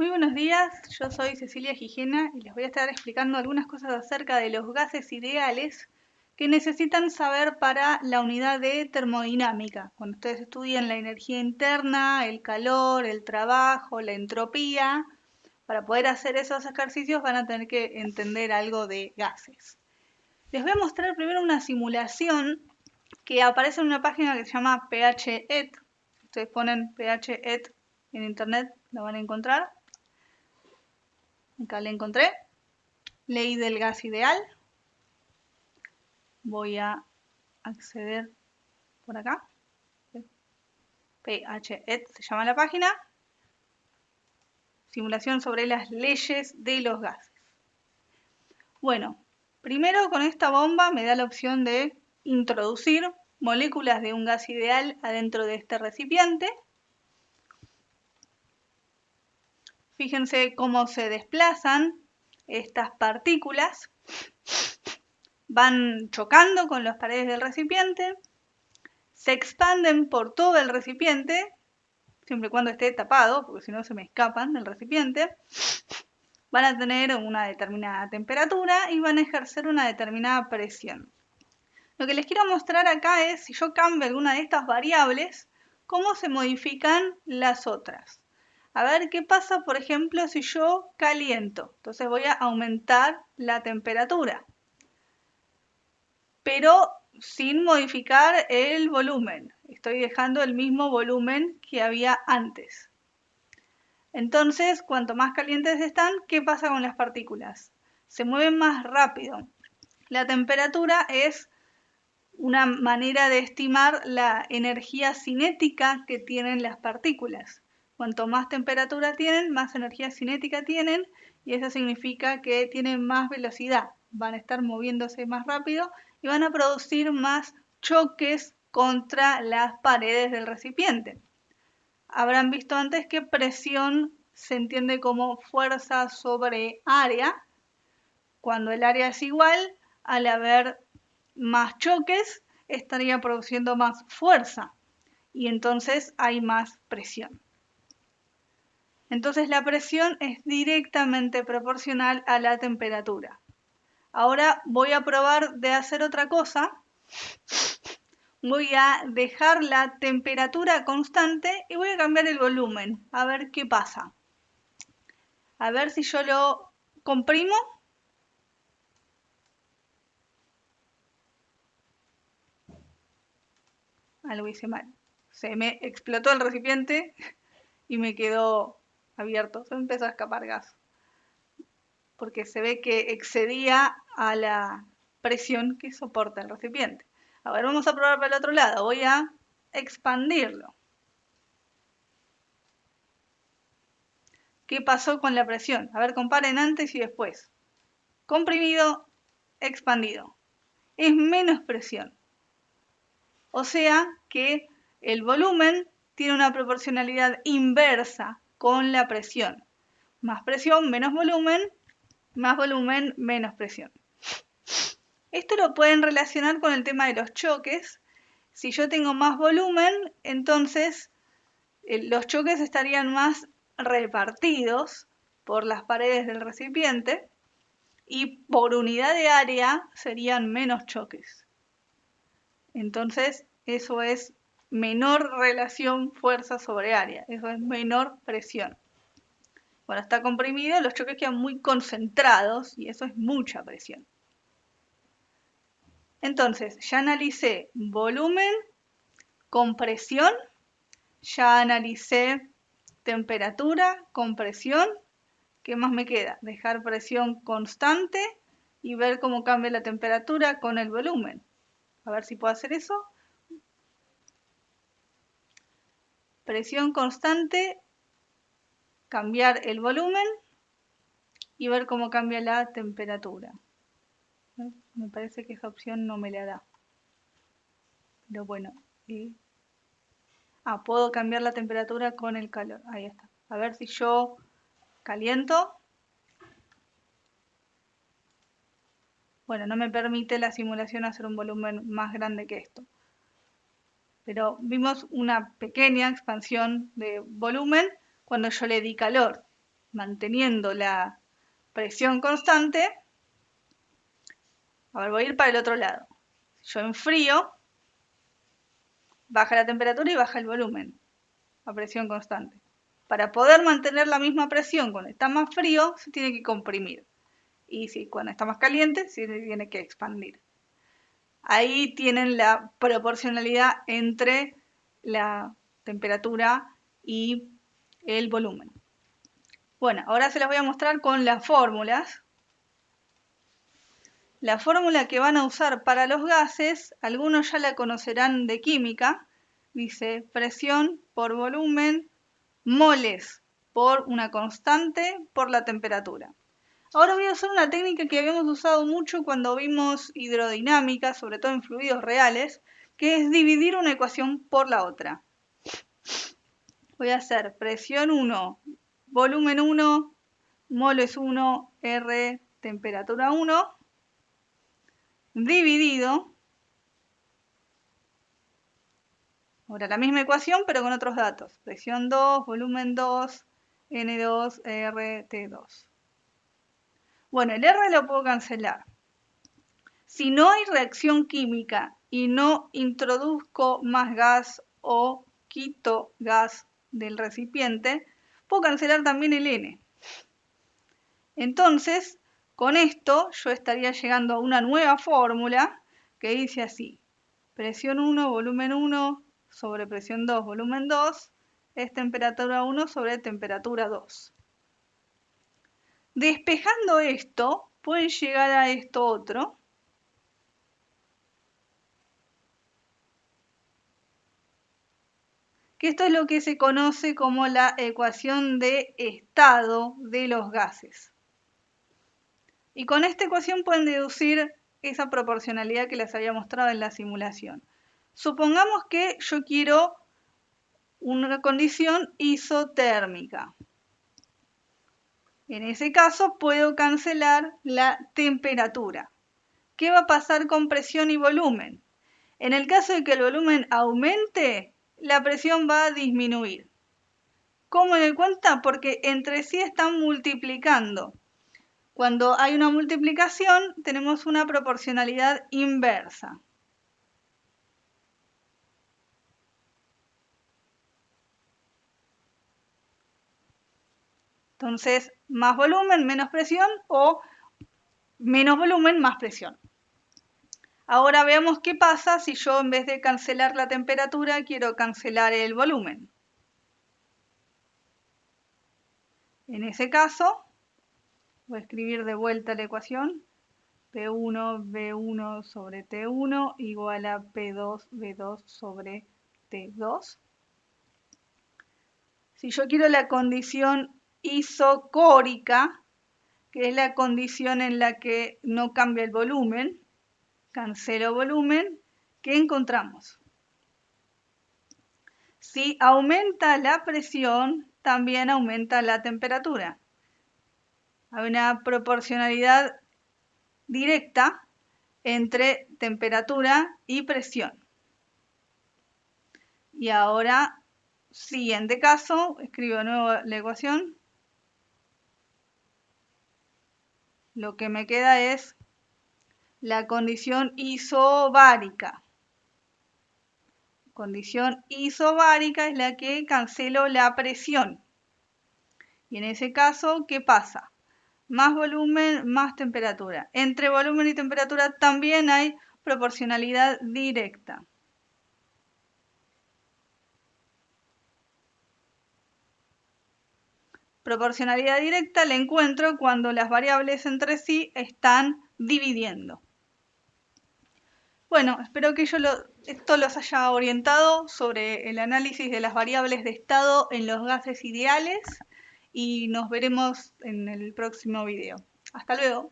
Muy buenos días, yo soy Cecilia Gijena y les voy a estar explicando algunas cosas acerca de los gases ideales que necesitan saber para la unidad de termodinámica. Cuando ustedes estudian la energía interna, el calor, el trabajo, la entropía, para poder hacer esos ejercicios van a tener que entender algo de gases. Les voy a mostrar primero una simulación que aparece en una página que se llama PHET. Ustedes ponen PHET en internet, lo van a encontrar. Acá la encontré. Ley del gas ideal. Voy a acceder por acá. PHET se llama la página. Simulación sobre las leyes de los gases. Bueno, primero con esta bomba me da la opción de introducir moléculas de un gas ideal adentro de este recipiente. Fíjense cómo se desplazan estas partículas. Van chocando con las paredes del recipiente. Se expanden por todo el recipiente, siempre y cuando esté tapado, porque si no se me escapan del recipiente. Van a tener una determinada temperatura y van a ejercer una determinada presión. Lo que les quiero mostrar acá es, si yo cambio alguna de estas variables, cómo se modifican las otras. A ver qué pasa, por ejemplo, si yo caliento. Entonces voy a aumentar la temperatura, pero sin modificar el volumen. Estoy dejando el mismo volumen que había antes. Entonces, cuanto más calientes están, ¿qué pasa con las partículas? Se mueven más rápido. La temperatura es una manera de estimar la energía cinética que tienen las partículas. Cuanto más temperatura tienen, más energía cinética tienen, y eso significa que tienen más velocidad. Van a estar moviéndose más rápido y van a producir más choques contra las paredes del recipiente. Habrán visto antes que presión se entiende como fuerza sobre área. Cuando el área es igual, al haber más choques, estaría produciendo más fuerza y entonces hay más presión. Entonces la presión es directamente proporcional a la temperatura. Ahora voy a probar de hacer otra cosa. Voy a dejar la temperatura constante y voy a cambiar el volumen, a ver qué pasa. A ver si yo lo comprimo. Algo hice mal. Se me explotó el recipiente y me quedó abierto. Se me empezó a escapar gas, porque se ve que excedía a la presión que soporta el recipiente. A ver, vamos a probar para el otro lado. Voy a expandirlo. ¿Qué pasó con la presión? A ver, comparen antes y después. Comprimido, expandido. Es menos presión. O sea que el volumen tiene una proporcionalidad inversa con la presión. Más presión, menos volumen, más volumen, menos presión. Esto lo pueden relacionar con el tema de los choques. Si yo tengo más volumen, entonces los choques estarían más repartidos por las paredes del recipiente y por unidad de área serían menos choques. Entonces eso es menor relación fuerza sobre área, eso es menor presión. Cuando está comprimido, los choques quedan muy concentrados y eso es mucha presión. Entonces, ya analicé volumen, compresión, ya analicé temperatura, compresión. ¿Qué más me queda? Dejar presión constante y ver cómo cambia la temperatura con el volumen. A ver si puedo hacer eso. Presión constante, cambiar el volumen y ver cómo cambia la temperatura. Me parece que esa opción no me la da. Pero bueno. Puedo cambiar la temperatura con el calor. Ahí está. A ver si yo caliento. Bueno, no me permite la simulación hacer un volumen más grande que esto. Pero vimos una pequeña expansión de volumen cuando yo le di calor. manteniendo la presión constante. A ver, voy a ir para el otro lado. Yo enfrío, baja la temperatura y baja el volumen a presión constante. Para poder mantener la misma presión cuando está más frío, se tiene que comprimir. Y si cuando está más caliente, se tiene que expandir. Ahí tienen la proporcionalidad entre la temperatura y el volumen. Bueno, ahora se las voy a mostrar con las fórmulas. La fórmula que van a usar para los gases, algunos ya la conocerán de química, dice presión por volumen, moles por una constante por la temperatura. Ahora voy a usar una técnica que habíamos usado mucho cuando vimos hidrodinámica, sobre todo en fluidos reales, que es dividir una ecuación por la otra. Voy a hacer presión 1, volumen 1, moles 1, R, temperatura 1, dividido, ahora la misma ecuación pero con otros datos, presión 2, volumen 2, N2, R, T2. Bueno, el R lo puedo cancelar. Si no hay reacción química y no introduzco más gas o quito gas del recipiente, puedo cancelar también el N. Entonces, con esto yo estaría llegando a una nueva fórmula que dice así: presión 1, volumen 1 sobre presión 2, volumen 2 es temperatura 1 sobre temperatura 2. Despejando esto, pueden llegar a esto otro, que esto es lo que se conoce como la ecuación de estado de los gases. Y con esta ecuación pueden deducir esa proporcionalidad que les había mostrado en la simulación. Supongamos que yo quiero una condición isotérmica. En ese caso puedo cancelar la temperatura. ¿Qué va a pasar con presión y volumen? En el caso de que el volumen aumente, la presión va a disminuir. ¿Cómo me doy cuenta? Porque entre sí están multiplicando. Cuando hay una multiplicación, tenemos una proporcionalidad inversa. Entonces, más volumen, menos presión, o menos volumen, más presión. Ahora veamos qué pasa si yo, en vez de cancelar la temperatura, quiero cancelar el volumen. En ese caso, voy a escribir de vuelta la ecuación. P1, V1 sobre T1 igual a P2, V2 sobre T2. Si yo quiero la condición isocórica, que es la condición en la que no cambia el volumen, cancelo volumen, ¿qué encontramos? Si aumenta la presión, también aumenta la temperatura. Hay una proporcionalidad directa entre temperatura y presión. Y ahora, siguiente caso, escribo de nuevo la ecuación. Lo que me queda es la condición isobárica. Condición isobárica es la que cancelo la presión. Y en ese caso, ¿qué pasa? Más volumen, más temperatura. Entre volumen y temperatura también hay proporcionalidad directa. Proporcionalidad directa la encuentro cuando las variables entre sí están dividiendo. Bueno, espero que esto los haya orientado sobre el análisis de las variables de estado en los gases ideales y nos veremos en el próximo video. Hasta luego.